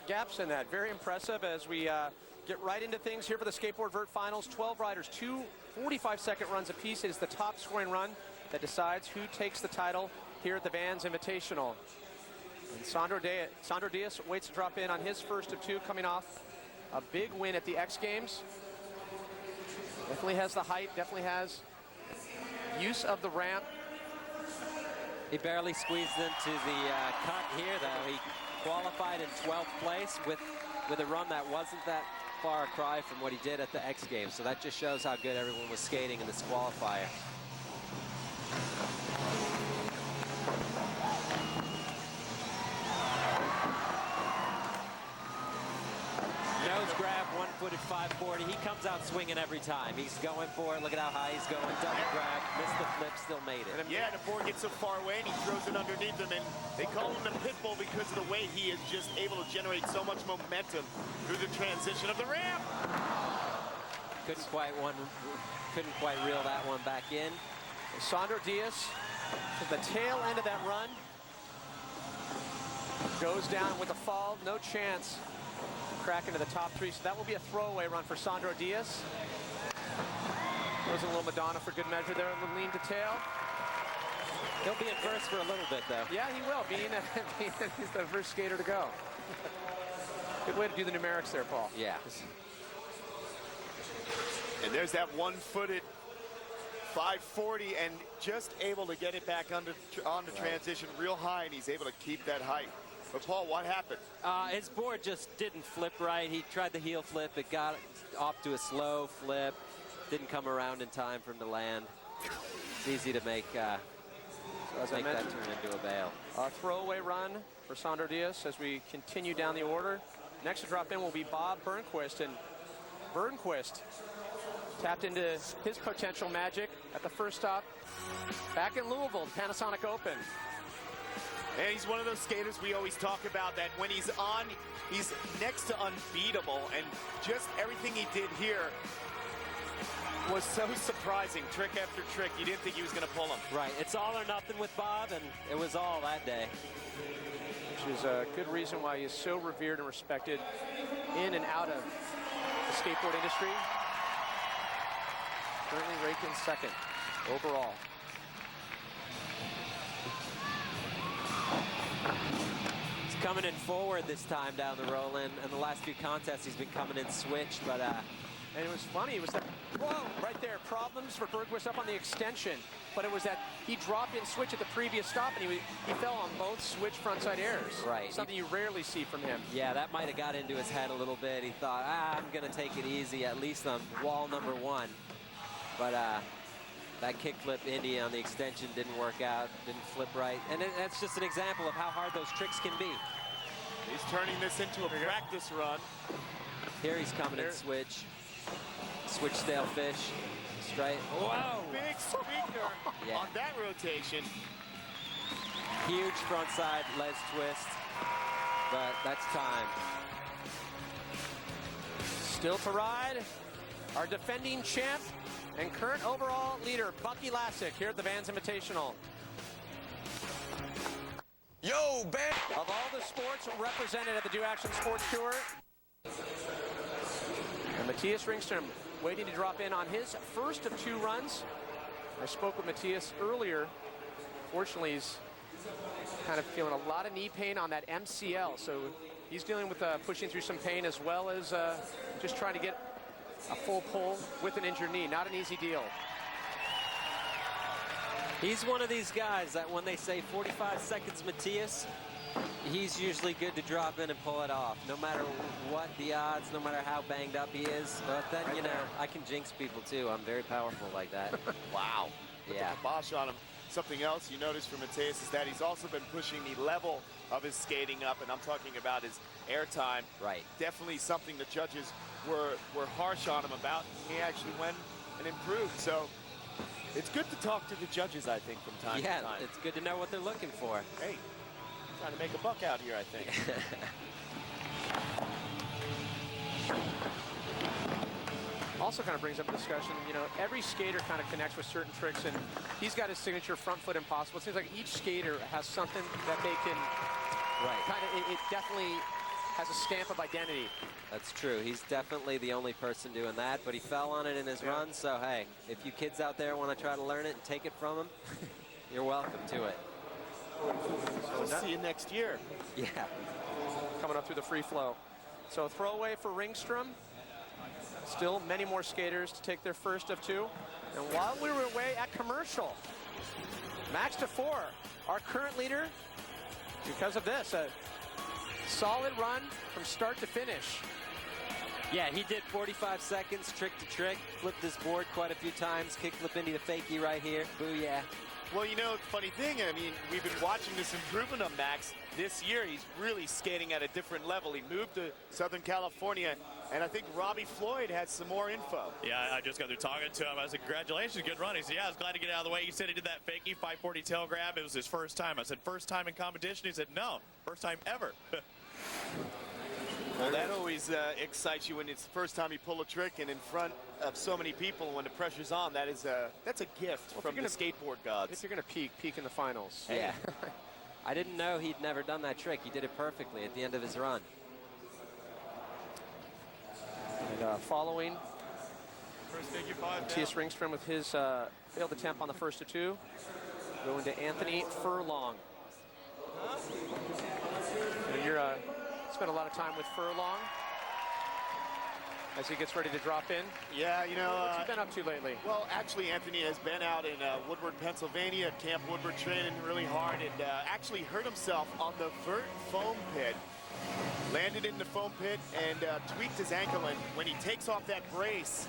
gaps in that. Very impressive as we get right into things here for the Skateboard Vert Finals. 12 riders, 2 45-second runs apiece. It is the top scoring run that decides who takes the title here at the Vans Invitational. And Sandro Diaz waits to drop in on his first of 2, coming off a big win at the X Games. Definitely has the height, definitely has use of the ramp. He barely squeezed into the cut here, though. He qualified in 12th place with a run that wasn't that far a cry from what he did at the X Games. So that just shows how good everyone was skating in this qualifier. Nose grab, one-footed 540. He comes out swinging every time. He's going for it. Look at how high he's going. Double grab, missed the flip, still made it. Yeah, the board gets so far away and he throws it underneath him. And they call him the pitbull because of the way he is just able to generate so much momentum through the transition of the ramp. Couldn't quite reel that one back in. Sandro Diaz to the tail end of that run. Goes down with a fall, no chance. Crack into the top 3, so that will be a throwaway run for Sandro Diaz. Goes a little Madonna for good measure there, a little lean to tail. He'll be in first for a little bit, though. Yeah, he will, being that he's the first skater to go. Good way to do the numerics there, Paul. Yeah. And there's that one-footed 540 and just able to get it back onto transition real high, and he's able to keep that height. But Paul, what happened? His board just didn't flip right. He tried the heel flip. It got off to a slow flip. Didn't come around in time for him to land. It's easy to make, that turn into a bail. A throwaway run for Sandro Diaz as we continue down the order. Next to drop in will be Bob Burnquist, and Burnquist tapped into his potential magic at the first stop back in Louisville, Panasonic Open. And he's one of those skaters we always talk about that when he's on, he's next to unbeatable. And just everything he did here was so surprising. Trick after trick. You didn't think he was going to pull him. Right. It's all or nothing with Bob, and it was all that day. Which is a good reason why he is so revered and respected in and out of the skateboard industry. Currently ranked in 2nd overall. He's coming in forward this time down the roll-in. In the last few contests, he's been coming in switch, but and it was funny, it was that, whoa, right there, problems for Bergquist up on the extension, but it was that he dropped in switch at the previous stop, and he fell on both switch frontside airs. Right. Something you rarely see from him. Yeah, that might have got into his head a little bit. He thought, I'm going to take it easy, at least on wall number 1. But that kickflip Indy on the extension didn't work out, didn't flip right. And that's just an example of how hard those tricks can be. He's turning this into a practice run. Here he's coming in switch. Switch stale fish. Straight. Whoa! Big sweetener on that rotation. Huge frontside ledge twist. But that's time. Still to ride, our defending champ and current overall leader, Bucky Lasek, here at the Vans Invitational. Yo, Ben! Of all the sports represented at the Do Action Sports Tour, and Mathias Ringstrom waiting to drop in on his first of 2 runs. I spoke with Mathias earlier. Fortunately, he's kind of feeling a lot of knee pain on that MCL, so he's dealing with pushing through some pain as well as just trying to get a full pull with an injured knee. Not an easy deal. He's one of these guys that when they say 45 seconds Mathias, he's usually good to drop in and pull it off, no matter what the odds, no matter how banged up he is. But then, you know, I can jinx people too. I'm very powerful like that. Wow. Put Yeah. the kibosh on him. Something else you notice from Mathias is that he's also been pushing the level of his skating up, and I'm talking about his air time. Right. Definitely something the judges were harsh on him about. He actually went and improved. So it's good to talk to the judges, I think, from time to time. Yeah, it's good to know what they're looking for. Hey, trying to make a buck out here, I think. Also kind of brings up a discussion, you know, every skater kind of connects with certain tricks, and he's got his signature front foot impossible. It seems like each skater has something that they can kind of, it definitely has a stamp of identity. That's true. He's definitely the only person doing that, but he fell on it in his run. So, hey, if you kids out there want to try to learn it and take it from him, you're welcome to it. We'll see you next year. Yeah. Coming up through the free flow. So throwaway for Ringstrom. Still many more skaters to take their first of two. And while we were away at commercial, Max Dufour, our current leader, because of this, a solid run from start to finish. Yeah, he did 45 seconds, trick to trick, flipped his board quite a few times, kickflip into the fakie right here. Booyah. Well, you know, funny thing, I mean, we've been watching this improvement of Max. This year, he's really skating at a different level. He moved to Southern California, and I think Robbie Floyd has some more info. Yeah, I just got through talking to him. I said, congratulations, good run. He said, yeah, I was glad to get out of the way. He said he did that fakie 540 tail grab. It was his first time. I said, first time in competition? He said, no, first time ever. Well, that always excites you when it's the first time you pull a trick and in front of so many people when the pressure's on. That's a gift from the skateboard gods. If you're going to peak in the finals. Yeah. I didn't know he'd never done that trick. He did it perfectly at the end of his run. And following First figure 5 Mathias Ringstrom with his failed attempt on the first of two. Going to Anthony Furlong. And you're spent a lot of time with Furlong as he gets ready to drop in. Yeah, you know. What's he been up to lately? Well, actually, Anthony has been out in Woodward, Pennsylvania, Camp Woodward, training really hard, and actually hurt himself on the Vert foam pit. Landed in the foam pit and tweaked his ankle, and when he takes off that brace,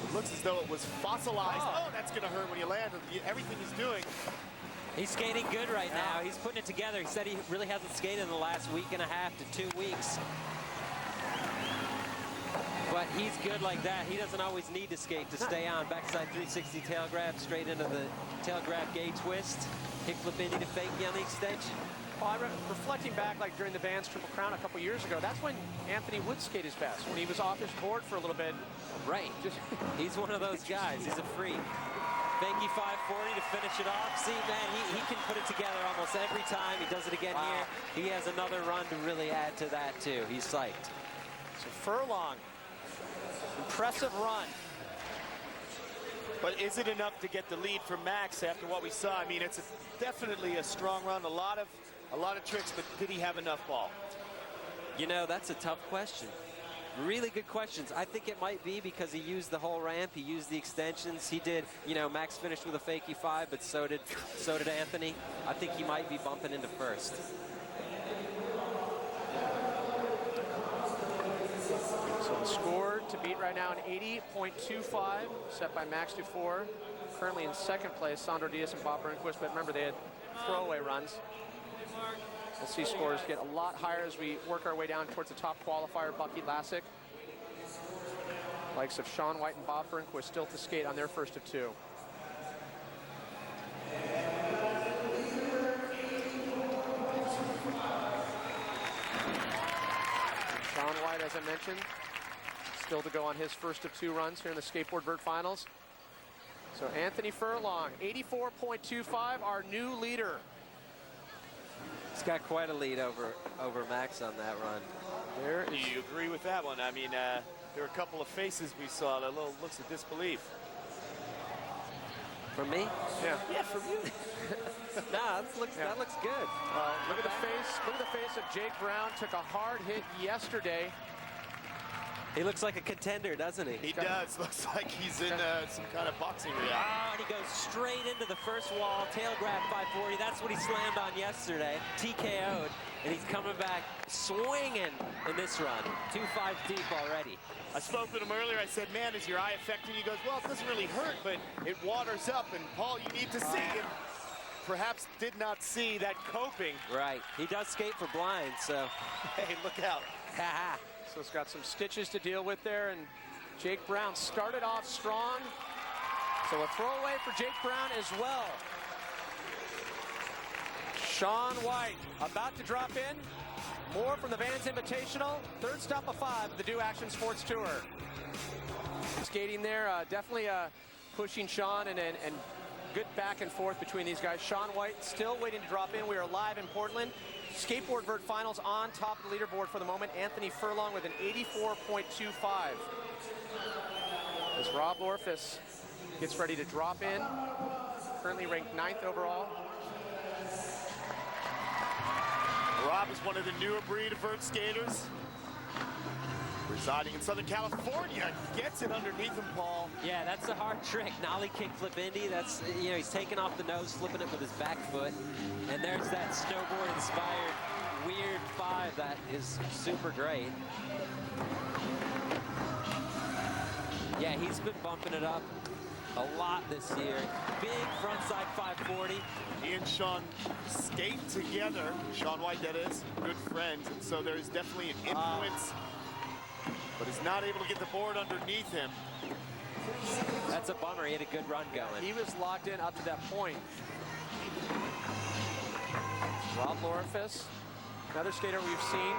it looks as though it was fossilized. Oh, that's going to hurt when you land. Everything he's doing. He's skating good right now. He's putting it together. He said he really hasn't skated in the last week and a half to 2 weeks. But he's good like that. He doesn't always need to skate to stay on. Backside 360 tail grab, straight into the tail grab gay twist. Kickflip into the fakie on the extension. Well, reflecting back like during the Vans Triple Crown a couple years ago, that's when Anthony would skate his best, when he was off his board for a little bit. Right. He's one of those guys. He's a freak. Fakie 540 to finish it off. See, man, he can put it together almost every time. He does it again here. He has another run to really add to that, too. He's psyched. So Furlong, impressive run. But is it enough to get the lead for Max after what we saw? I mean, it's definitely a strong run, a lot of tricks, but did he have enough ball? You know, that's a tough question. Really good questions. I think it might be because he used the whole ramp. He used the extensions. He did, you know, Max finished with a fakie 5, but so did Anthony. I think he might be bumping into first. So the score to beat right now, an 80.25, set by Max Dufour. Currently in second place, Sandro Diaz and Bob Burnquist, but remember they had throwaway runs. We'll see scores get a lot higher as we work our way down towards the top qualifier, Bucky, Lasek. Likes of Shaun White and Bob Burnquist still to skate on their first of two. Shaun White, as I mentioned, still to go on his first of two runs here in the Skateboard Vert Finals. So Anthony Furlong, 84.25, our new leader. He's got quite a lead over Max on that run. Do you agree with that one? I mean, there were a couple of faces we saw, that little looks of disbelief. From me? Yeah, from you. Nah, that looks good. Look at the face of Jake Brown. Took a hard hit yesterday. He looks like a contender, doesn't he? He does. Looks like he's in some kind of boxing reality. Oh, and he goes straight into the first wall. Tail grab 540. That's what he slammed on yesterday. TKO'd. And he's coming back swinging in this run. 2-5 deep already. I spoke with him earlier. I said, man, is your eye affecting? He goes, well, it doesn't really hurt, but it waters up. And Paul, you need to see it. Perhaps did not see that coping. Right. He does skate for blind, so. Hey, look out. Ha-ha. So it's got some stitches to deal with there, and Jake Brown started off strong. So a throwaway for Jake Brown as well. Shaun White about to drop in. More from the Vans Invitational. Third stop of 5 of the Do Action Sports Tour. Skating there, definitely pushing Shaun and good back and forth between these guys. Shaun White still waiting to drop in. We are live in Portland Skateboard Vert Finals on top of the leaderboard for the moment. Anthony Furlong with an 84.25. As Rob Lorifice gets ready to drop in, currently ranked 9th overall. Rob is one of the newer breed of vert skaters, residing in Southern California. Gets it underneath him, Paul. Yeah, that's a hard trick. Nollie kickflip Indy. That's, you know, he's taking off the nose, flipping it with his back foot. And there's that snowboard-inspired weird 5 that is super great. Yeah, he's been bumping it up a lot this year. Big frontside 540. He and Shaun skate together. Shaun White, that is, good friends. And so there's definitely an influence, but he's not able to get the board underneath him. That's a bummer. He had a good run going. He was locked in up to that point. Rob Lorifice, another skater we've seen,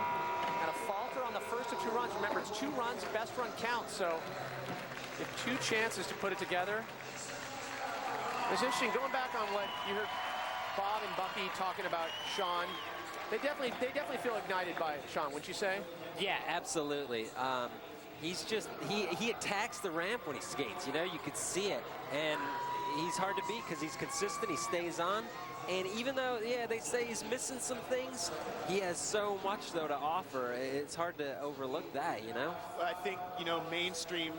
had a falter on the first of 2 runs. Remember, it's 2 runs, best run counts, so you have 2 chances to put it together. It's interesting, going back on what you heard Bob and Bucky talking about Shaun. They definitely feel ignited by Shaun, wouldn't you say? Yeah, absolutely. He's just, he attacks the ramp when he skates, you know, you could see it. And he's hard to beat because he's consistent, he stays on. And even though, yeah, they say he's missing some things, he has so much, though, to offer. It's hard to overlook that, you know? I think, you know, mainstream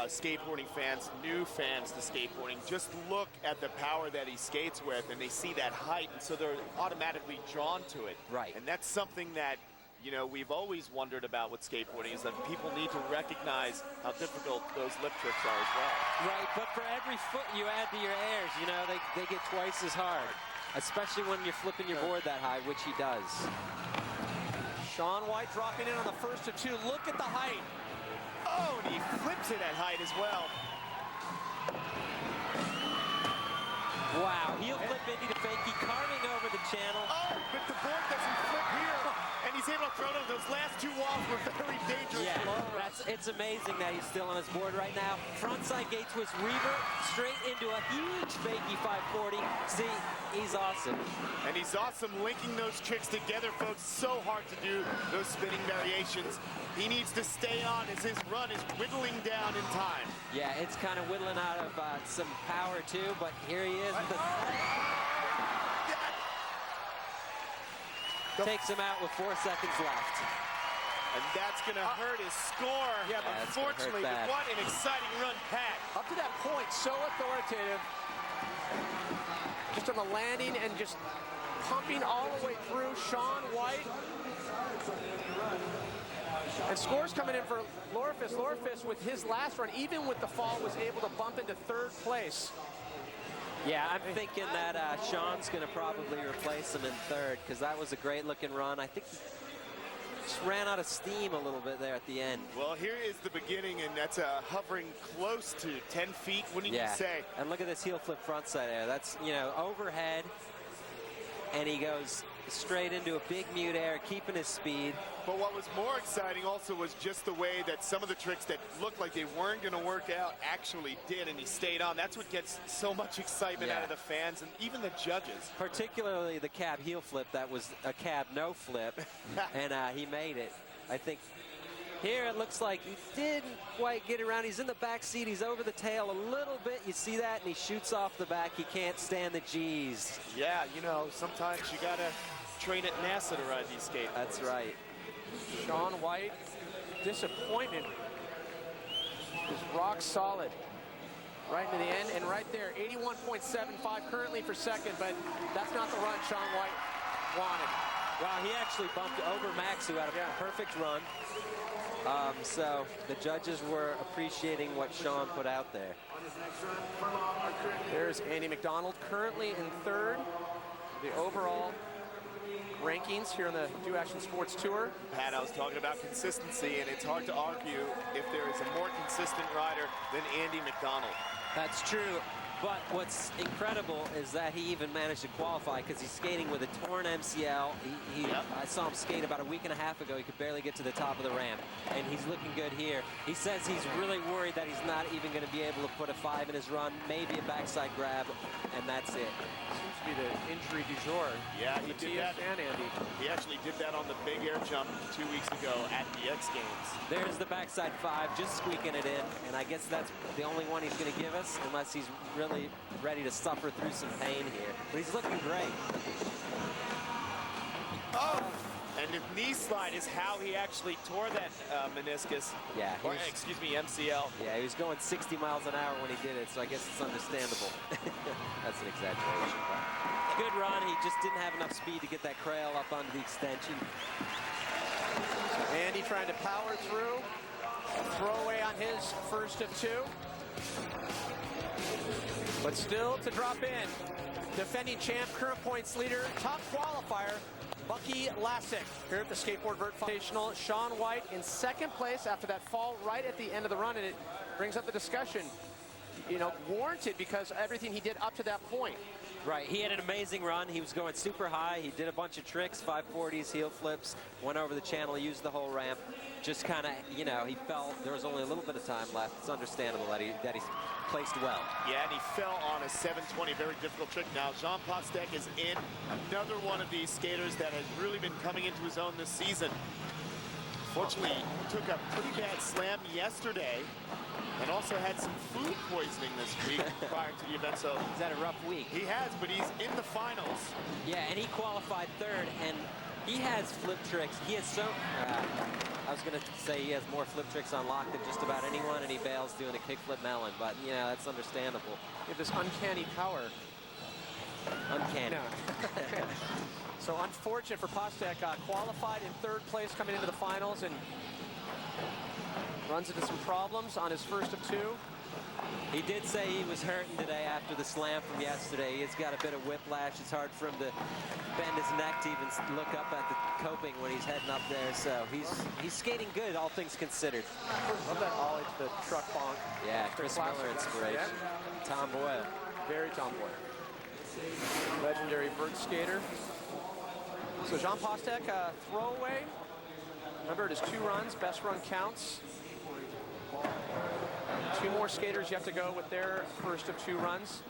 skateboarding fans, new fans to skateboarding, just look at the power that he skates with, and they see that height, and so they're automatically drawn to it. Right. And that's something that, you know, we've always wondered about with skateboarding, is that people need to recognize how difficult those lip tricks are as well. Right, but for every foot you add to your airs, you know, they get twice as hard. Especially when you're flipping your board that high, which he does. Shaun White dropping in on the first of 2. Look at the height. Oh, and he flips it at height as well. Wow, heel flip Indy to fakie, carving over the channel. Oh, but the board doesn't flip here. And he's able to throw it over. Those last 2 walls were very dangerous. Yeah, it's amazing that he's still on his board right now. Frontside gate twist revert, straight into a huge fakie 540. See, he's awesome. And he's awesome linking those tricks together, folks. So hard to do those spinning variations. He needs to stay on as his run is whittling down in time. Yeah, it's kind of whittling out of some power too, but here he is. Takes him out with 4 seconds left. And that's going to hurt his score. Yeah, but unfortunately, what an exciting run, Pat. Up to that point, so authoritative. Just on the landing and just pumping all the way through. Shaun White. And scores coming in for Lorifice. Lorifice, with his last run, even with the fall, was able to bump into 3rd place. Yeah, I'm thinking that Shaun's going to probably replace him in 3rd because that was a great-looking run. I think he just ran out of steam a little bit there at the end. Well, here is the beginning, and that's hovering close to 10 feet, wouldn't you say? And look at this heel flip frontside air. That's, you know, overhead, and he goes straight into a big mute air, keeping his speed. But what was more exciting also was just the way that some of the tricks that looked like they weren't going to work out actually did, and he stayed on. That's what gets so much excitement out of the fans and even the judges. Particularly the cab heel flip. That was a cab no flip, and he made it. I think here it looks like he didn't quite get around. He's in the back seat. He's over the tail a little bit. You see that, and he shoots off the back. He can't stand the G's. Yeah, you know, sometimes you got to train at NASA to ride these skates. That's right. Shaun White, disappointment. Just rock solid. Right into the end, and right there, 81.75 currently for 2nd, but that's not the run Shaun White wanted. Wow, he actually bumped over Max, who had a perfect run. So the judges were appreciating what Shaun put out there. There's Andy Macdonald, currently in 3rd. The overall rankings here on the Do Action Sports Tour. Pat, I was talking about consistency, and it's hard to argue if there is a more consistent rider than Andy Macdonald. That's true, but what's incredible is that he even managed to qualify because he's skating with a torn MCL. I saw him skate about a week and a half ago. He could barely get to the top of the ramp, and he's looking good here. He says he's really worried that he's not even going to be able to put a 5 in his run, maybe a backside grab, and that's it. Seems to be the injury du jour. Yeah, he did Mathias that. and Andy. He actually did that on the big air jump 2 weeks ago at the X Games. There's the backside 5, just squeaking it in. And I guess that's the only one he's going to give us, unless he's really ready to suffer through some pain here. But he's looking great. Oh! And the knee slide is how he actually tore that meniscus. Yeah. Or, excuse me, MCL. Yeah, he was going 60 miles an hour when he did it, so I guess it's understandable. That's an exaggeration. But good run. He just didn't have enough speed to get that crail up onto the extension. Andy trying to power through. Throwaway on his first of 2. But still to drop in. Defending champ, current points leader, top qualifier, Bucky Lasek here at the Skateboard Vert Invitational. Shaun White in second place after that fall right at the end of the run, and it brings up the discussion, you know, warranted because everything he did up to that point. Right, he had an amazing run. He was going super high. He did a bunch of tricks, 540s, heel flips, went over the channel, used the whole ramp. Just kind of, you know, he fell. There was only a little bit of time left. It's understandable that he's placed well. Yeah, and he fell on a 720, very difficult trick. Now, Jean Postec is in, another one of these skaters that has really been coming into his own this season. Fortunately, he took a pretty bad slam yesterday and also had some food poisoning this week prior to the event. So he's had a rough week. He has, but he's in the finals. Yeah, and he qualified 3rd, and he has flip tricks. He has so... I was going to say he has more flip tricks on lock than just about anyone, and he bails doing a kickflip melon, but, you know, that's understandable. You have this uncanny power. Uncanny. No. So unfortunate for Postec, qualified in 3rd place coming into the finals, and runs into some problems on his first of 2. He did say he was hurting today after the slam from yesterday. He's got a bit of whiplash. It's hard for him to bend his neck to even look up at the coping when he's heading up there. So he's skating good, all things considered. Love that ollie to the truck bonk. Yeah, Chris Miller inspiration. Yeah. Tom Boyle. Very Tom Boyle. Legendary vert skater. So Jean Postec, throwaway. Remember, it is 2 runs. Best run counts. 2 more skaters you have to go with their first of 2 runs.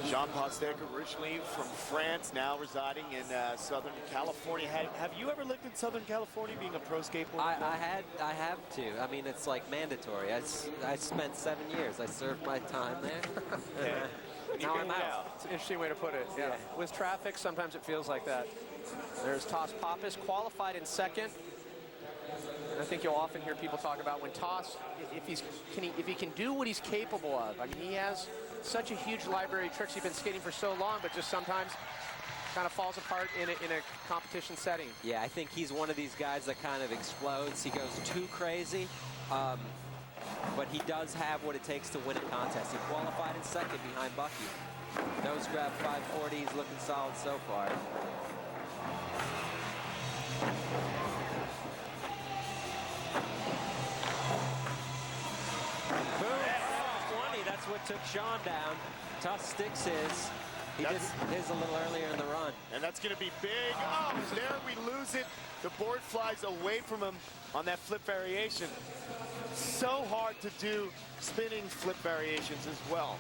Jean Postec, originally from France, now residing in Southern California. Have you ever lived in Southern California, being a pro skateboarder? I have to. I mean, it's like mandatory. I spent 7 years. I served my time there. Now I'm out. It's an interesting way to put it. Yeah. With traffic, sometimes it feels like that. There's Pappas, qualified in 2nd. And I think you'll often hear people talk about when Toss, if he can do what he's capable of. I mean, he has such a huge library of tricks. He's been skating for so long, but just sometimes kind of falls apart in a competition setting. Yeah, I think he's one of these guys that kind of explodes. He goes too crazy, but he does have what it takes to win a contest. He qualified in 2nd behind Bucky. Nose grab 540, he's looking solid so far. That's what took Shaun down. Tuss sticks his. He did his a little earlier in the run. And that's going to be big. Oh, there we lose it. The board flies away from him on that flip variation. So hard to do spinning flip variations as well.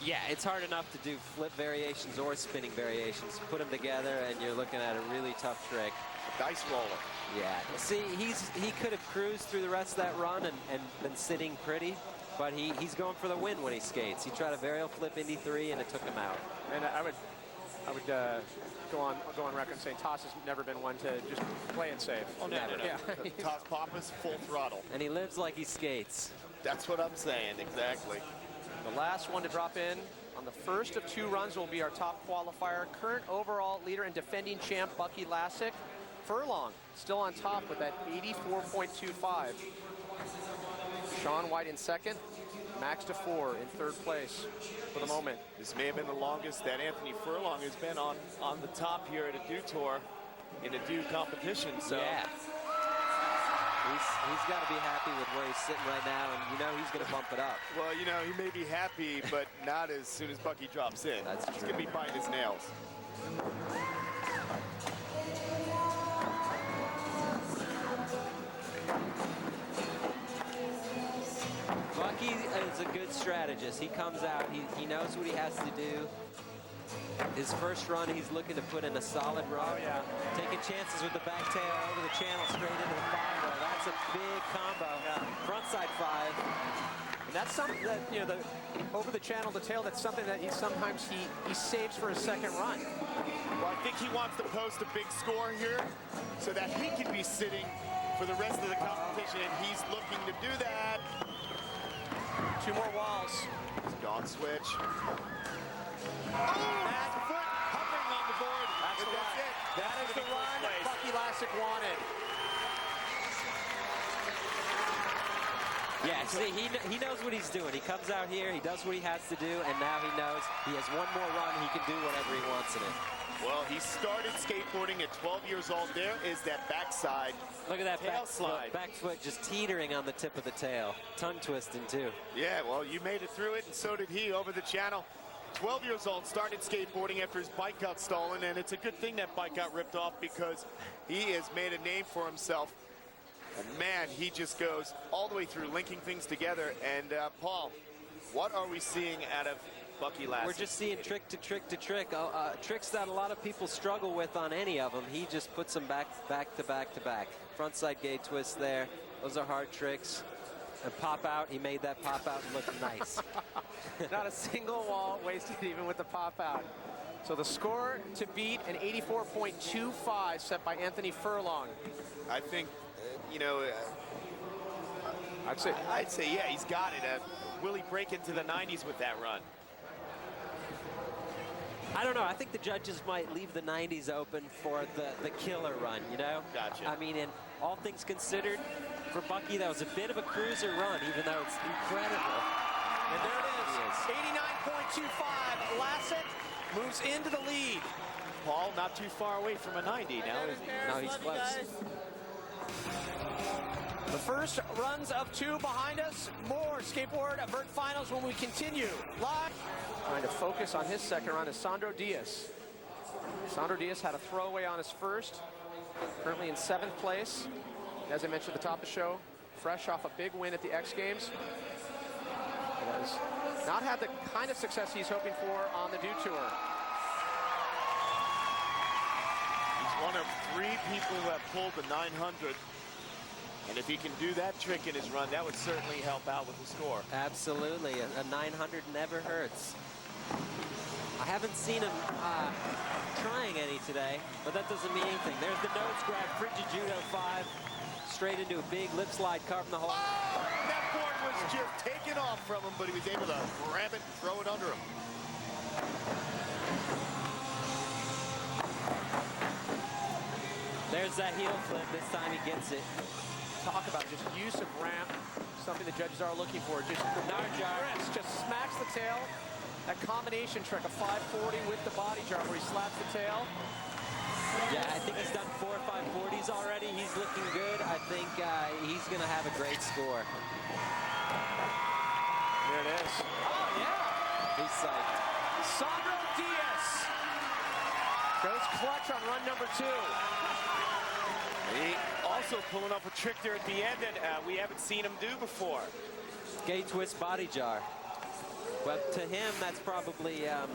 Yeah, it's hard enough to do flip variations or spinning variations. Put them together and you're looking at a really tough trick. Dice roller. Yeah. See, he could have cruised through the rest of that run and been sitting pretty. But he's going for the win when he skates. He tried a varial flip Indy 3 and it took him out. And I would go on record saying Toss has never been one to just play it safe. Oh, never. Yeah. Toss Pappas full throttle. And he lives like he skates. That's what I'm saying, exactly. The last one to drop in on the first of 2 runs will be our top qualifier. Current overall leader and defending champ, Bucky Lasek. Furlong still on top with that 84.25. Shaun White in 2nd, Max Dufour in 3rd place for the moment. This may have been the longest that Anthony Furlong has been on the top here at a Dewtour in a Dew competition. So yeah, he's got to be happy with where he's sitting right now, and you know he's going to bump it up. Well, you know, he may be happy, but not as soon as Bucky drops in. That's true. He's going to be biting his nails. Bucky is a good good strategist. He comes out, he knows what he has to do. His first run, he's looking to put in a solid run. Oh, yeah. Taking chances with the back tail over the channel straight into the 5-0. That's a big combo. Yeah. Frontside 5. And that's something that, you know, the over the channel, the tail, that's something that he sometimes he saves for his second run. Well, I think he wants to post a big score here so that he can be sitting for the rest of the competition, and he's looking to do that. 2 more walls. Dog switch. Bad foot hovering on the board. That's the run. it. That is the run that Bucky Lasek wanted. Yeah, see, he knows what he's doing. He comes out here, he does what he has to do, and now he knows he has one more run. He can do whatever he wants in it. Well, he started skateboarding at 12 years old. There is that backside. Look at that tail slide. back foot just teetering on the tip of the tail. Tongue twisting, too. Yeah, well, you made it through it, and so did he over the channel. 12 years old, started skateboarding after his bike got stolen, and it's a good thing that bike got ripped off because he has made a name for himself. And man, he just goes all the way through, linking things together. And Paul, what are we seeing out of Bucky Lasek? We're just seeing trick to trick to trick. Tricks that a lot of people struggle with on any of them. He just puts them back to back to back. Frontside gate twist there. Those are hard tricks. And pop out, he made that pop out look nice. Not a single wall wasted even with the pop out. So the score to beat, an 84.25 set by Anthony Furlong. I think, you know, I'd say yeah, he's got it. Will he break into the 90s with that run? I don't know. I think the judges might leave the 90s open for the killer run, you know? Gotcha. I mean, in all things considered, for Bucky, that was a bit of a cruiser run, even though it's incredible. And there it is, 89.25. Lasek moves into the lead. Paul, not too far away from a 90 now, is he? No, he's close. The first runs of 2 behind us. More Skateboard Vert Finals when we continue live. Trying to focus on his second run is Sandro Diaz. Sandro Diaz had a throwaway on his first. Currently in 7th place. As I mentioned at the top of the show, fresh off a big win at the X Games. Has not had the kind of success he's hoping for on the Dewtour. He's one of 3 people who have pulled the 900. And if he can do that trick in his run, that would certainly help out with the score. Absolutely. A 900 never hurts. I haven't seen him trying any today, but that doesn't mean anything. There's the nose grab, frigid judo 5, straight into a big lip slide, carving the hole. Oh, that board was just taken off from him, but he was able to grab it and throw it under him. There's that heel flip. This time he gets it. Talk about just use of ramp, something the judges are looking for. Just the wrist just smacks the tail. That combination trick, a 540 with the body jar where he slaps the tail. Yeah, I think he's done 4 or 540s already. He's looking good. I think he's going to have a great score. There it is. Oh, yeah. He's psyched. Sandro Diaz goes clutch on run number 2. He also pulling off a trick there at the end that we haven't seen him do before. Gate twist body jar. But to him, that's probably a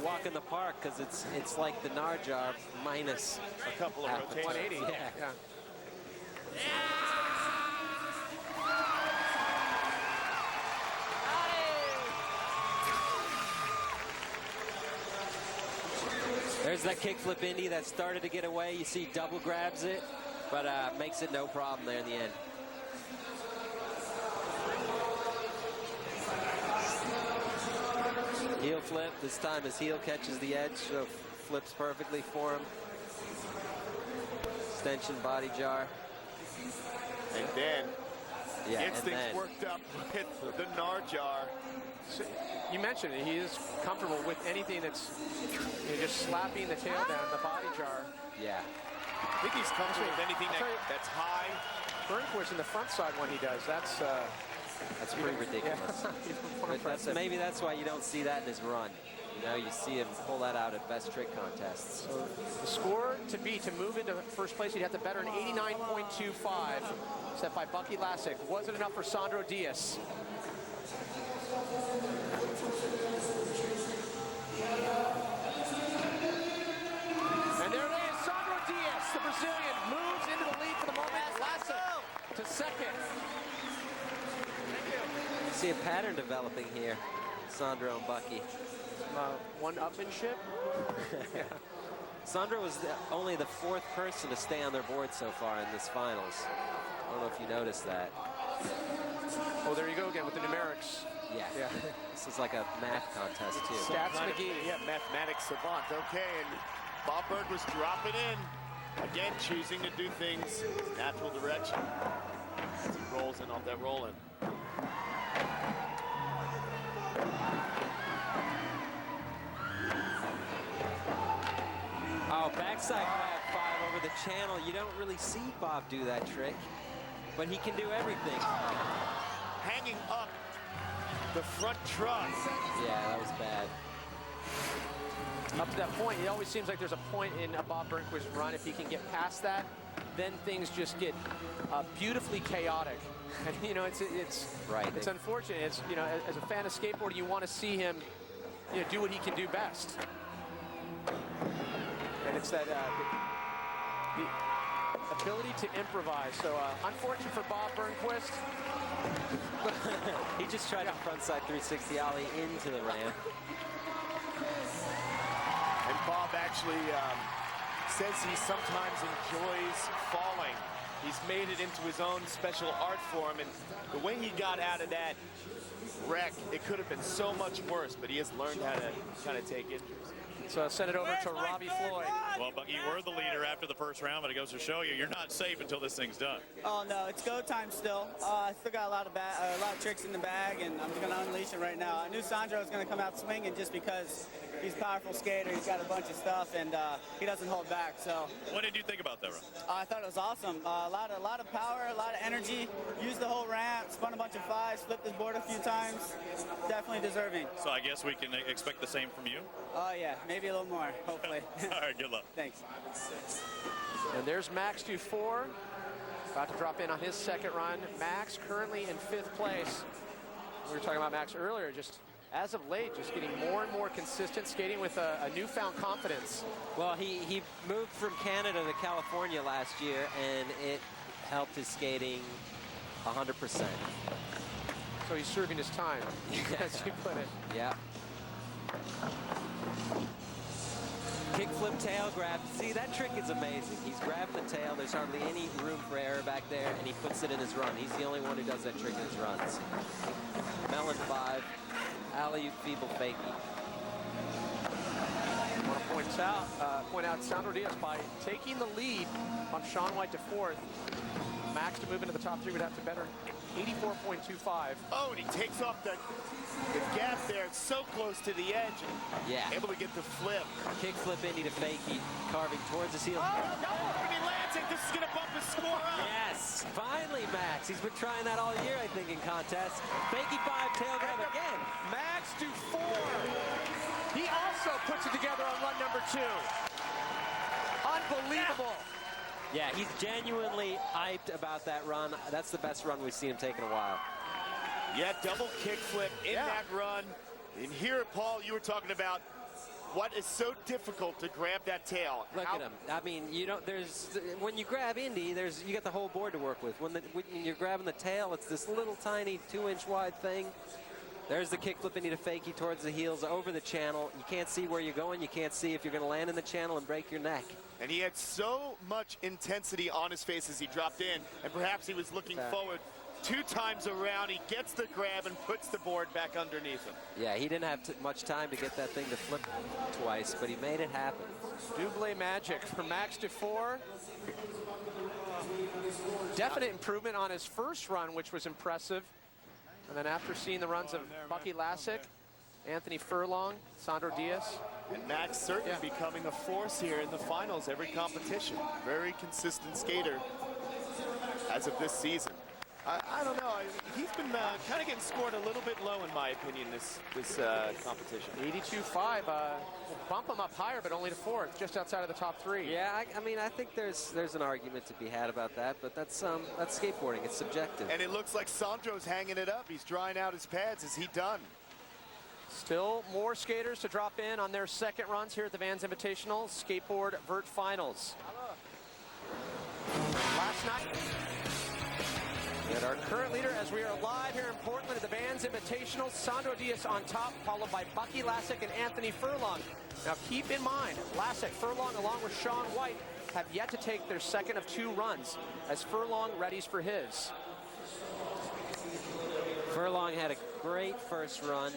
walk in the park because it's like the Nar jar minus a couple of rotations. 180. Yeah. There's that kickflip Indy that started to get away. You see double grabs it, but makes it no problem there in the end. Heel flip. This time his heel catches the edge, so flips perfectly for him. Extension body jar. And then gets things then worked up with the Nar jar. So you mentioned it. He is comfortable with anything that's just slapping the tail down, the body jar. yeah. I think he's comfortable with anything that's high. Burnquist in the front side when he does. That's pretty ridiculous. Impressive. Maybe that's why you don't see that in his run. You know, you see him pull that out at best trick contests. So the score to beat to move into first place, he'd have to better an 89.25 set by Bucky Lasek. Was it enough for Sandro Diaz? And there it is, Sandro Diaz, the Brazilian, moves into the lead for the moment. Lasek to second. See a pattern developing here, Sandro and Bucky. One-upmanship. Sandro was only the 4th person to stay on their board so far in this finals. I don't know if you noticed that. Oh, there you go again with the numerics. Yeah. This is like a math contest too. Stats McGee. Yeah, mathematics savant. Okay, and Bob Berg was dropping in. Again, choosing to do things natural direction. As he rolls in off that roll-in. Oh, backside grab 5 over the channel. You don't really see Bob do that trick, but he can do everything. Hanging up the front truss. Yeah, that was bad. Up to that point, it always seems like there's a point in a Bob Burnquist run. If he can get past that, then things just get beautifully chaotic. And, you know, it's right. It's unfortunate. It's, you know, as a fan of skateboarding, you want to see him, you know, do what he can do best. And it's that the ability to improvise. So unfortunate for Bob Burnquist. He just tried a frontside 360 ollie into the ramp. And Bob actually says he sometimes enjoys falling. He's made it into his own special art form, and the way he got out of that wreck, it could have been so much worse, but he has learned how to kind of take injuries. So send it over to Robbie Floyd. Well, Bucky, you were the leader after the first round, but it goes to show you you're not safe until this thing's done. Oh no, it's go time still. I still got a lot of tricks in the bag, and I'm going to unleash it right now. I knew Sandro was going to come out swinging just because he's a powerful skater. He's got a bunch of stuff, and he doesn't hold back. So. What did you think about that run? I thought it was awesome. A lot of power, a lot of energy. Used the whole ramp, spun a bunch of 5s, flipped his board a few times. Definitely deserving. So I guess we can expect the same from you? Oh yeah, maybe a little more, hopefully. All right, good luck. Thanks. And there's Max Dufour, about to drop in on his second run. Max currently in 5th place. We were talking about Max earlier, just as of late, just getting more and more consistent, skating with a newfound confidence. Well, he moved from Canada to California last year, and it helped his skating 100%. So he's serving his time, as you put it. Yeah. Kickflip tail grab. See, that trick is amazing. He's grabbing the tail. There's hardly any room for error back there, and he puts it in his run. He's the only one who does that trick in his runs. Melon 5, alley-oop feeble fakie. I want to point out Sandro Diaz by taking the lead on Shaun White to 4th. Max to move into the top 3 would have to better 84.25. Oh, and he takes off the gap there. It's so close to the edge. Yeah. Able to get the flip. Kickflip Indy to fakie, carving towards his heel. Oh, no! And he lands it. This is going to bump his score up. Yes, finally, Max. He's been trying that all year, I think, in contests. Fakie 5, tail grab again. Max Dufour. He also puts it together on run number 2. Unbelievable. Yeah, he's genuinely hyped about that run. That's the best run we've seen him take in a while. Yeah, double kickflip in that run. And here, Paul, you were talking about what is so difficult to grab that tail. Look at him. I mean, you don't. When you grab Indy, you got the whole board to work with. When you're grabbing the tail, it's this little tiny 2-inch wide thing. There's the kickflip Indy to fakie towards the heels over the channel. You can't see where you're going. You can't see if you're going to land in the channel and break your neck. And he had so much intensity on his face as he dropped in, and perhaps he was looking forward 2 times around. He gets the grab and puts the board back underneath him. Yeah, he didn't have much time to get that thing to flip twice, but he made it happen. Double magic for Max Dufour. Definite improvement on his first run, which was impressive. And then after seeing the runs of Bucky Lasek, Anthony Furlong, Sandro Diaz. And Max certainly becoming a force here in the finals, every competition. Very consistent skater as of this season. I don't know. He's been kind of getting scored a little bit low, in my opinion, this competition. 82.5 will bump him up higher, but only to 4th, just outside of the top 3. Yeah, I mean, I think there's an argument to be had about that, but that's skateboarding. It's subjective. And it looks like Sandro's hanging it up. He's drying out his pads. Is he done? Still more skaters to drop in on their second runs here at the Vans Invitational Skateboard Vert Finals. Last night, and our current leader, as we are live here in Portland at the Vans Invitational, Sandro Diaz on top, followed by Bucky, Lasek, and Anthony Furlong. Now keep in mind, Lasek, Furlong, along with Shaun White, have yet to take their second of 2 runs, as Furlong readies for his. Furlong had a great first run,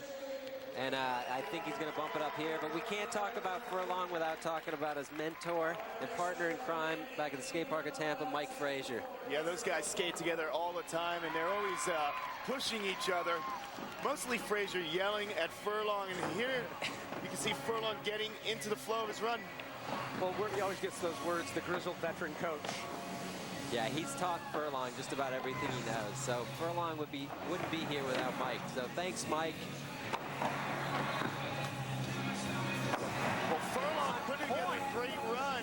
and I think he's going to bump it up here, but we can't talk about Furlong without talking about his mentor and partner in crime back at the skate park of Tampa, Mike Frazier. Yeah, those guys skate together all the time, and they're always pushing each other. Mostly Frazier yelling at Furlong, and here you can see Furlong getting into the flow of his run. Well, he always gets those words, the grizzled veteran coach. Yeah, he's taught Furlong just about everything he knows, so Furlong wouldn't be here without Mike. So thanks, Mike. Well, Furlong putting together a great run.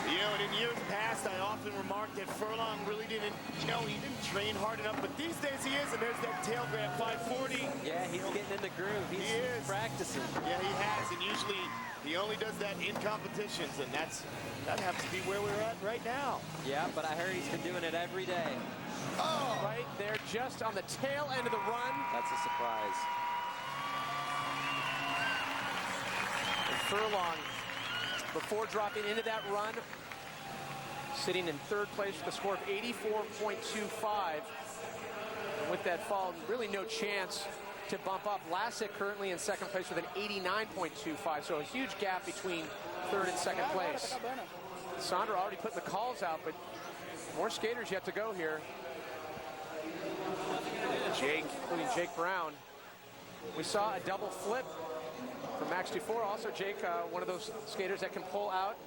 You know, and in years past, I often remarked that Furlong really didn't, he didn't train hard enough, but these days he is, and there's that tail grab 540. Yeah, he's getting in the groove. He is practicing. Yeah, he has, and usually he only does that in competitions, and that happens to be where we're at right now. Yeah, but I heard he's been doing it every day. Oh, right there, just on the tail end of the run. That's a surprise. And Furlong, before dropping into that run, sitting in 3rd place with a score of 84.25. And with that fall, really no chance to bump up. Lasek currently in 2nd place with an 89.25, so a huge gap between 3rd and 2nd place. Sandro already putting the calls out, but more skaters yet to go here. Jake, including Jake Brown. We saw a double flip from Max Dufour. Also, Jake, one of those skaters that can pull out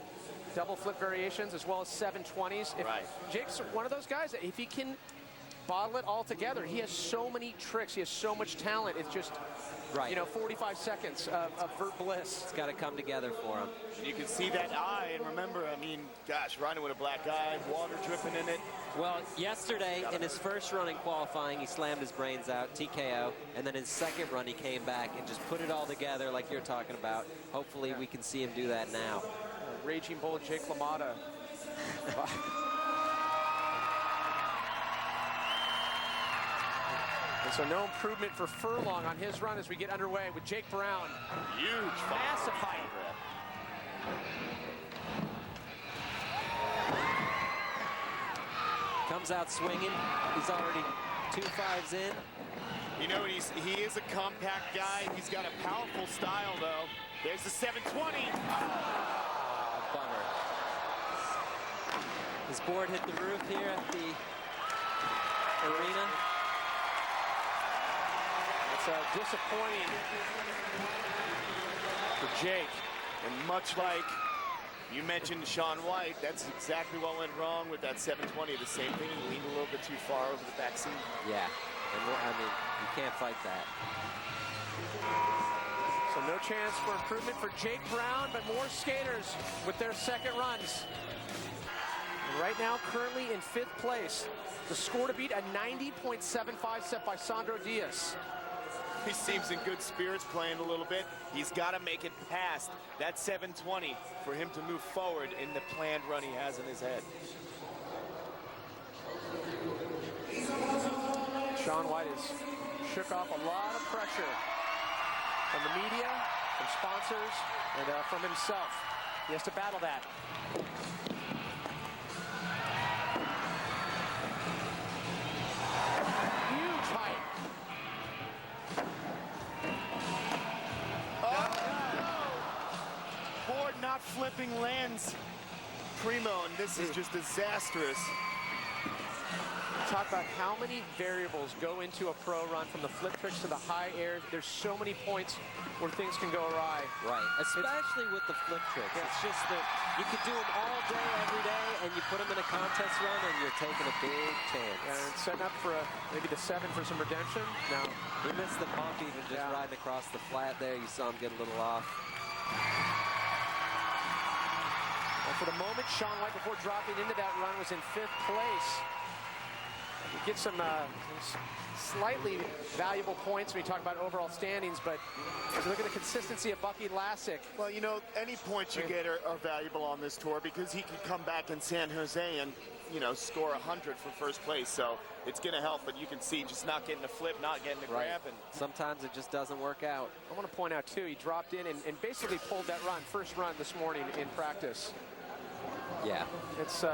double flip variations as well as 720s. Right. Jake's one of those guys that if he can bottle it all together, he has so many tricks. He has so much talent. It's just, 45 seconds of vert bliss. It's got to come together for him. You can see that eye, and remember, I mean, gosh, riding with a black eye, water dripping in it. Well, yesterday in his first run in qualifying, he slammed his brains out, TKO, and then his second run he came back and just put it all together like you're talking about. Hopefully we can see him do that now. Raging Bull Jake LaMotta. And so no improvement for Furlong on his run as we get underway with Jake Brown. Huge. Massive height. Comes out swinging. He's already 2 5s in. You know, he is a compact guy. He's got a powerful style, though. There's the 720. Bummer. His board hit the roof here at the arena. It's disappointing for Jake. And much like you mentioned Shaun White, that's exactly what went wrong with that 720. The same thing, he leaned a little bit too far over the back seat. Yeah, and I mean, you can't fight that. So no chance for improvement for Jake Brown, but more skaters with their second runs. And right now, currently in 5th place. The score to beat, a 90.75 set by Sandro Diaz. He seems in good spirits, playing a little bit. He's got to make it past that 720 for him to move forward in the planned run he has in his head. Shaun White has shook off a lot of pressure from the media, from sponsors, and from himself. He has to battle that. Huge height. Board not flipping lands primo, and this is just disastrous. talk about how many variables go into a pro run, from the flip tricks to the high air. There's so many points where things can go awry. Right, especially with the flip tricks. It's just that you could do them all day, every day, and you put them in a contest run, and you're taking a big chance. And setting up for maybe the 7 for some redemption. No, he missed the bump even just riding across the flat there. You saw him get a little off. And for the moment, Shaun White, before dropping into that run, was in 5th place. You get some slightly valuable points when you talk about overall standings, but if you look at the consistency of Bucky Lasek. Well, you know, any points you get are valuable on this tour, because he can come back in San Jose and, you know, score 100 for first place. So it's going to help, but you can see just not getting a flip, not getting a grab. And sometimes it just doesn't work out. I want to point out, too, he dropped in and basically pulled that run, first run this morning in practice. Yeah. It's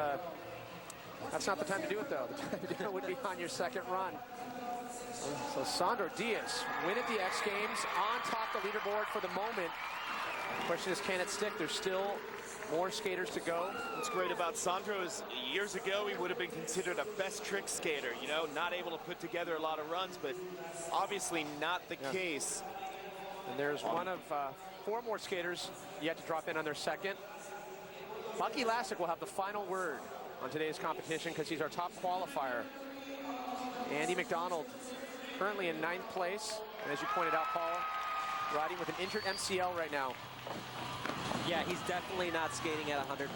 that's not the time to do it, though. The time to do it would be on your second run. So Sandro Diaz win at the X Games, on top the leaderboard for the moment. The question is, can it stick? There's still more skaters to go. What's great about Sandro is years ago he would have been considered a best trick skater, you know, not able to put together a lot of runs, but obviously not the case. And there's one of 4 more skaters yet to drop in on their second. Bucky Lasek will have the final word on today's competition because he's our top qualifier. Andy Macdonald currently in 9th place. And as you pointed out, Paul, riding with an injured MCL right now. Yeah, he's definitely not skating at 100%.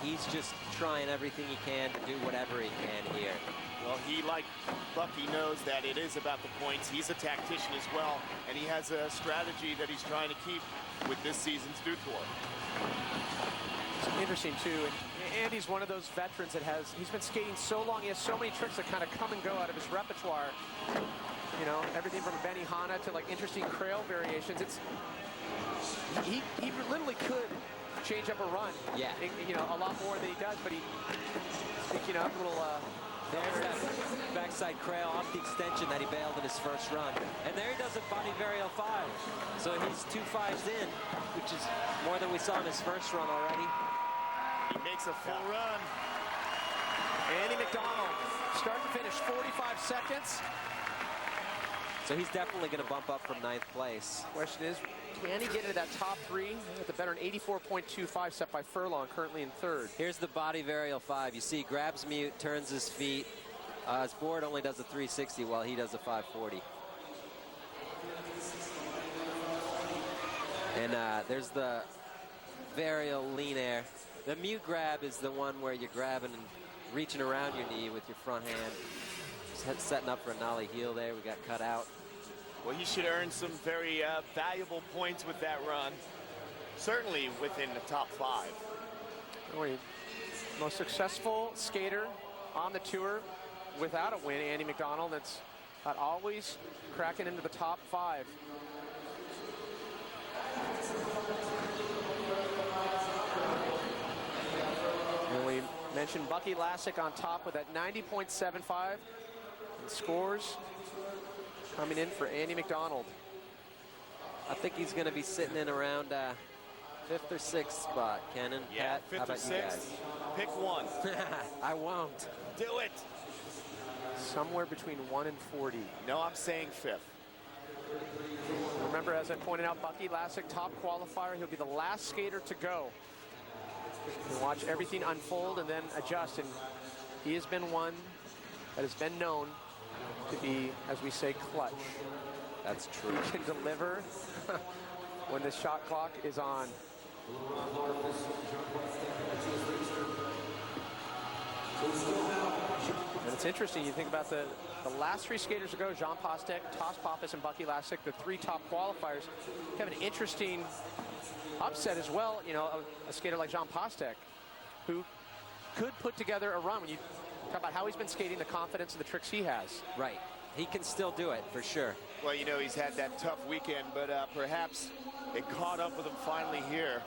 He's just trying everything he can to do whatever he can here. Well, he, like Bucky, knows that it is about the points. He's a tactician as well, and he has a strategy that he's trying to keep with this season's Dewtour. It's interesting, too. And Andy's one of those veterans that he's been skating so long, he has so many tricks that kind of come and go out of his repertoire. You know, everything from Benihana to like interesting crail variations. He literally could change up a run. Yeah. You know, a lot more than he does, but speaking of, a little there's that backside crail off the extension that he bailed in his first run. And there he does a body varial 5. So he's 2 5s in, which is more than we saw in his first run already. He makes a full run. Andy Macdonald, start to finish, 45 seconds. So he's definitely going to bump up from 9th place. Question is, can he get into that top 3 with the better 84.25 set by Furlong, currently in 3rd? Here's the body varial 5. You see, grabs mute, turns his feet. His board only does a 360 while he does a 540. And there's the varial lean air. The mute grab is the one where you're grabbing and reaching around your knee with your front hand. Just setting up for a nollie heel there. We got cut out. Well, he should earn some very valuable points with that run. Certainly within the top 5. Most successful skater on the tour without a win, Andy Macdonald. That's not always cracking into the top 5. And we mentioned Bucky Lasek on top with that 90.75. And scores coming in for Andy Macdonald. I think he's going to be sitting in around 5th or 6th spot. Cannon, yeah, Pat, 5th how or about 6th. you guys? Pick one. I won't. Do it. Somewhere between 1 and 40. No, I'm saying 5th. Remember, as I pointed out, Bucky Lasek, top qualifier. He'll be the last skater to go. We'll watch everything unfold and then adjust. And he has been one that has been known to be, as we say, clutch. That's true. He can deliver when the shot clock is on. And it's interesting, you think about the last 3 skaters to go, Jean Postec, Pappas, and Bucky Lasek, the 3 top qualifiers, have an interesting upset as well. You know, a skater like Jean Postec, who could put together a run. When you talk about how he's been skating, the confidence and the tricks he has. Right. He can still do it, for sure. Well, you know, he's had that tough weekend, but perhaps it caught up with him finally here.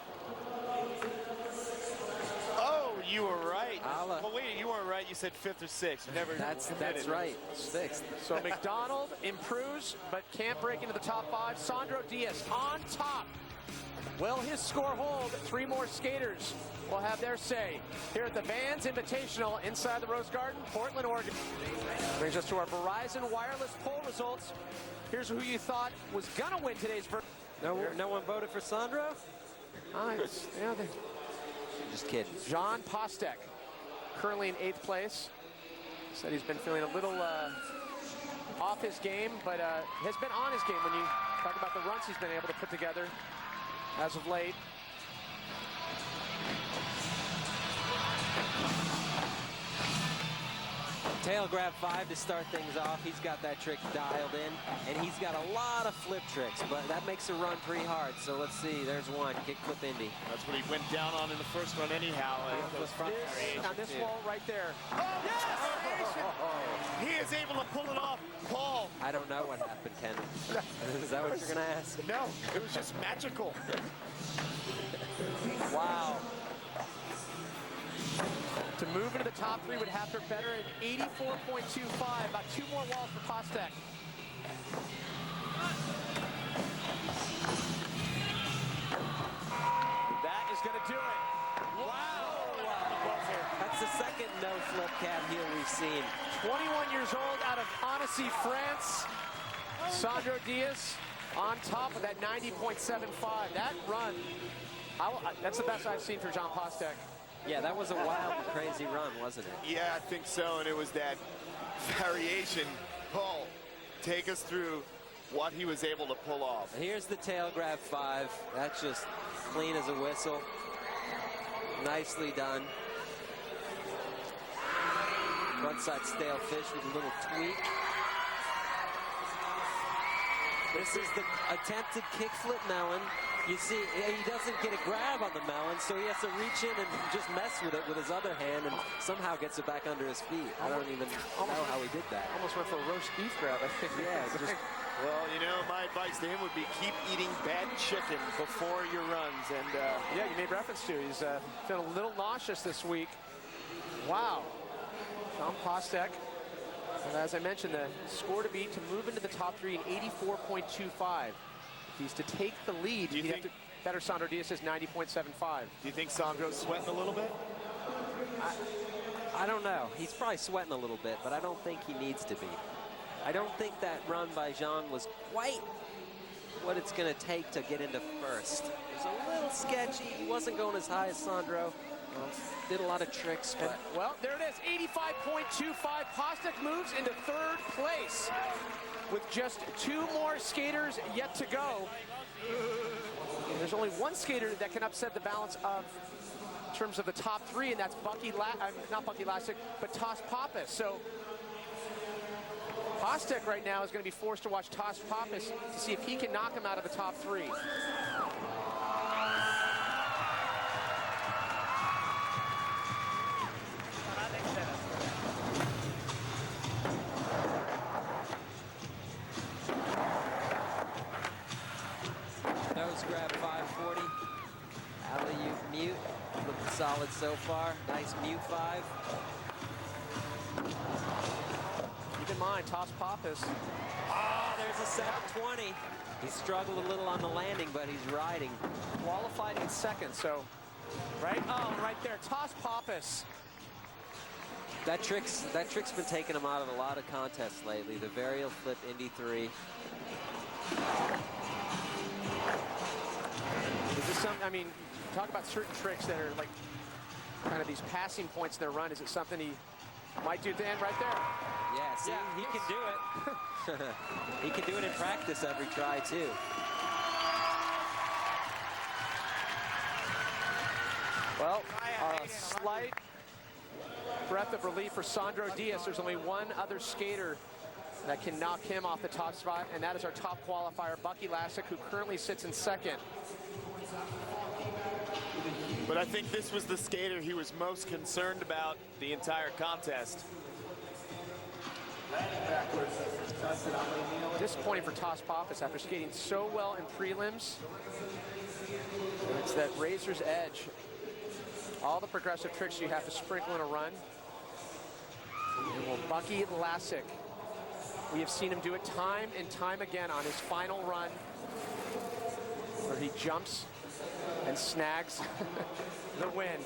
Oh, you were right. Well, wait, you weren't right. You said 5th or 6th. Never. That's right. 6th. So Macdonald improves, but can't break into the top 5. Sandro Diaz on top. Will his score hold? 3 more skaters will have their say here at the Vans Invitational inside the Rose Garden, Portland, Oregon. Brings us to our Verizon wireless poll results. Here's who you thought was gonna win today's Vert. No one voted for Sandro? Just kidding. Shaun Postec, currently in 8th place. Said he's been feeling a little off his game, but has been on his game when you talk about the runs he's been able to put together as of late. Tail grab 5 to start things off. He's got that trick dialed in, and he's got a lot of flip tricks, but that makes the run pretty hard. So let's see, there's one, kickflip Indy. That's what he went down on in the first run anyhow. On this wall right there. Oh, yes! He is able to pull it off. Paul. I don't know what happened, Ken. Is that what you're going to ask? No, it was just magical. Wow. To move into the top 3 would have to better at 84.25. About 2 more walls for Postec. That is going to do it. Wow. That's the second no flip cab heel we've seen. 21 years old out of Annecy, France. Sandro Diaz on top of that 90.75. That run, that's the best I've seen for Shaun Postec. Yeah, that was a wild and crazy run, wasn't it? Yeah, I think so, and it was that variation. Paul, take us through what he was able to pull off. Here's the tail grab 5. That's just clean as a whistle. Nicely done. Frontside stale fish with a little tweak. This is the attempted kickflip melon. You see, he doesn't get a grab on the melon, so he has to reach in and just mess with it with his other hand and somehow gets it back under his feet. I don't even know how he did that. Almost went for a roast beef grab, I think. Yeah, just... Well, you know, my advice to him would be keep eating bad chicken before your runs. And yeah, you made reference to he's feeling a little nauseous this week. Wow. Shaun Postec. And as I mentioned, the score to beat to move into the top 3 in 84.25. If he's to take the lead, he'd have to better Sandro Diaz's 90.75. Do you think Sandro's sweating a little bit? I don't know. He's probably sweating a little bit, but I don't think he needs to be. I don't think that run by Shaun was quite what it's going to take to get into first. It was a little sketchy. He wasn't going as high as Sandro. Did a lot of tricks, but... Well, there it is, 85.25. Postec moves into 3rd place with just 2 more skaters yet to go. And there's only one skater that can upset the balance of, in terms of the top 3, and that's not Bucky Lasek, but Pappas. So Postec right now is going to be forced to watch Pappas to see if he can knock him out of the top 3. Grab 540. Alley-oop mute. Looking solid so far. Nice mute 5. Keep in mind, Pappas. Oh, there's a 720. He struggled a little on the landing, but he's riding. Qualified in 2nd, so right there, Pappas. That trick's been taking him out of a lot of contests lately. The varial flip Indy 3. Is this I mean, talk about certain tricks that are like kind of these passing points in their run. Is it something he might do at the end right there? Yeah, see, he can do it. He can do it in practice every try, too. Well, a slight breath of relief for Sandro Diaz. There's only one other skater that can knock him off the top spot, and that is our top qualifier, Bucky Lasek, who currently sits in 2nd. But I think this was the skater he was most concerned about the entire contest. Disappointing for Pappas after skating so well in prelims. It's that razor's edge. All the progressive tricks you have to sprinkle in a run. And well, Bucky Lasek, we have seen him do it time and time again on his final run, where he jumps and snags the win.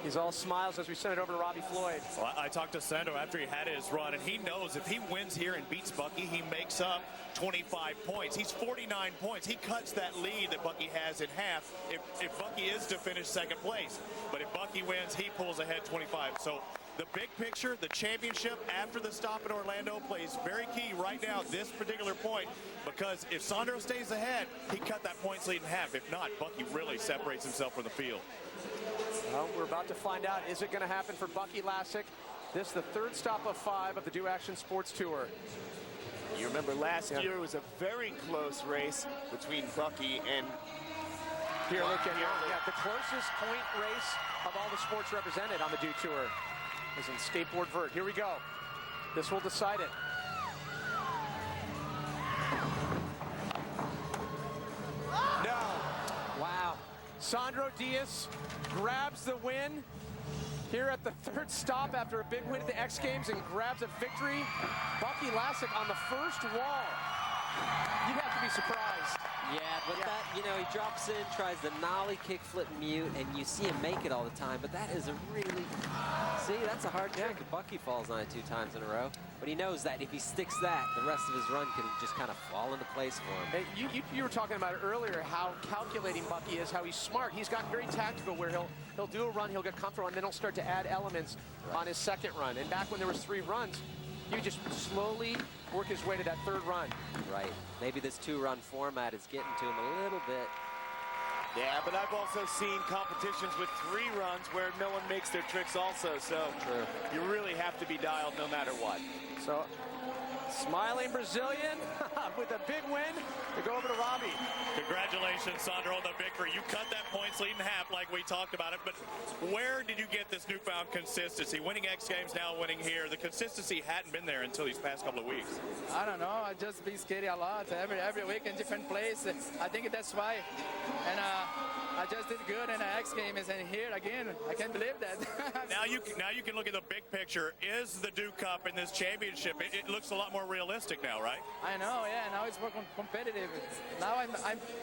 He's all smiles as we send it over to Robbie Floyd. Well, I talked to Sandro after he had his run, and he knows if he wins here and beats Bucky, he makes up 25 points. He's 49 points. He cuts that lead that Bucky has in half if Bucky is to finish second place. But if Bucky wins, he pulls ahead 25. So the big picture, the championship after the stop in Orlando plays very key right now at this particular point, because if Sandro stays ahead, he cut that points lead in half. If not, Bucky really separates himself from the field. Well, we're about to find out. Is it going to happen for Bucky Lasek? This is the third stop of 5 of the Do Action Sports Tour. You remember last year was a very close race between Bucky and here, look at the closest point race of all the sports represented on the Do Tour is in Skateboard Vert. Here we go. This will decide it. No. Wow. Sandro Diaz grabs the win here at the third stop after a big win at the X Games and grabs a victory. Bucky Lasek on the first wall. You'd have to be surprised. Yeah, but that, you know, he drops in, tries the nollie kickflip mute, and you see him make it all the time, but that is a really, see, that's a hard trick. Bucky falls on it 2 times in a row, but he knows that if he sticks that, the rest of his run can just kind of fall into place for him. Hey, you were talking about it earlier, how calculating Bucky is, how he's smart. He's gotten very tactical where he'll do a run, he'll get comfortable, and then he'll start to add elements on his second run. And back when there was 3 runs, he would just slowly work his way to that third run. Right. Maybe this 2-run format is getting to him a little bit. yeah, but I've also seen competitions with 3 runs where no one makes their tricks also. So True. you really have to be dialed no matter what. So, smiling Brazilian with a big win. We go over to Robbie. Congratulations, Sandro, on the victory. You cut that points lead in half like we talked about it, but where did you get this newfound consistency? Winning X Games, now winning here. The consistency hadn't been there until these past couple of weeks. I don't know. I just been skating a lot every week in different place. I think that's why. And I just did good in the X Games, and here again, I can't believe that. Now you can look at the big picture. Is the Duke Cup in this championship? It looks a lot more realistic now, right? I know, yeah. Now it's more competitive. Now I'm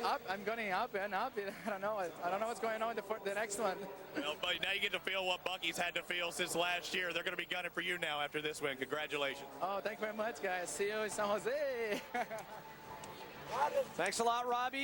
up. I'm going up and up. I don't know. I don't know what's going on in the next one. Well, but now you get to feel what Bucky's had to feel since last year. They're going to be gunning for you now after this win. Congratulations. Oh, thank you very much, guys. See you in San Jose. Thanks a lot, Robbie.